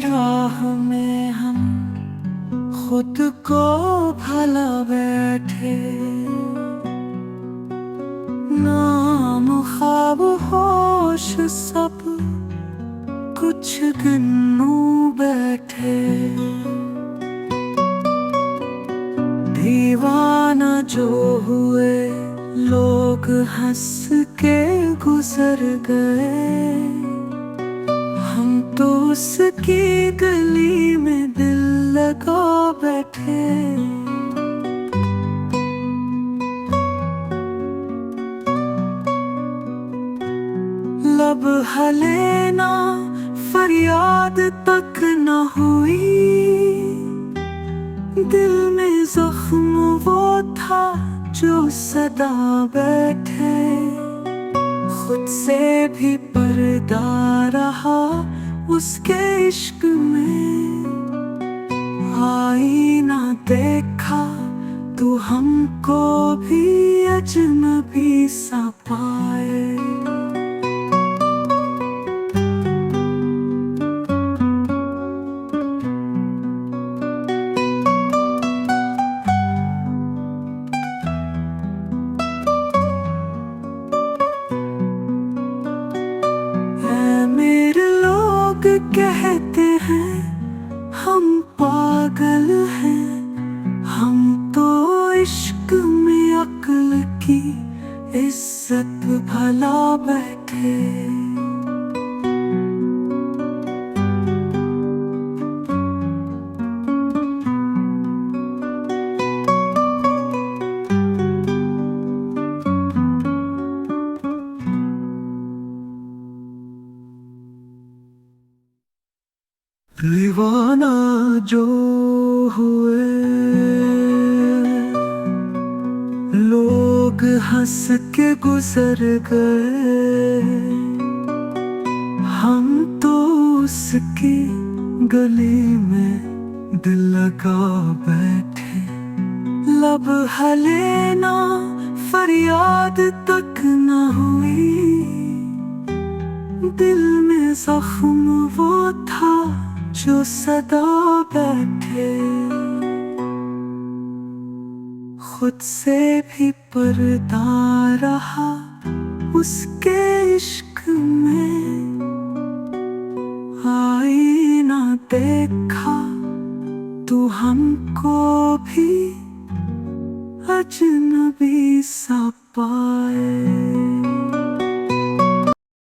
राह में हम खुद को भला बैठे, नाम ख्वाब होश सब कुछ गिनू बैठे। दीवाना जो हुए लोग हंस के गुजर गए, हम तो उसकी गली में दिल लगा बैठे। लब हले ना फरियाद तक न हुई, दिल में जख्म वो था जो सदा बैठे। खुद से भी पर्दा रहा उसके इश्क में, आईना देखा तू हमको भी अजनबी सा पाए। कहते हैं हम पागल हैं, हम तो इश्क में अक्ल की इज्जत भला बैठे। दीवाना जो हुए लोग हंस के गुजर गए, हम तो उसकी गली में दिल लगा बैठे। लब हले ना फरियाद तक न हुई, दिल में जख्म वो था जो सदा बैठे। खुद से भी पर्दा रहा उसके इश्क में, आईना देखा तू हमको भी अजनबी सा पा।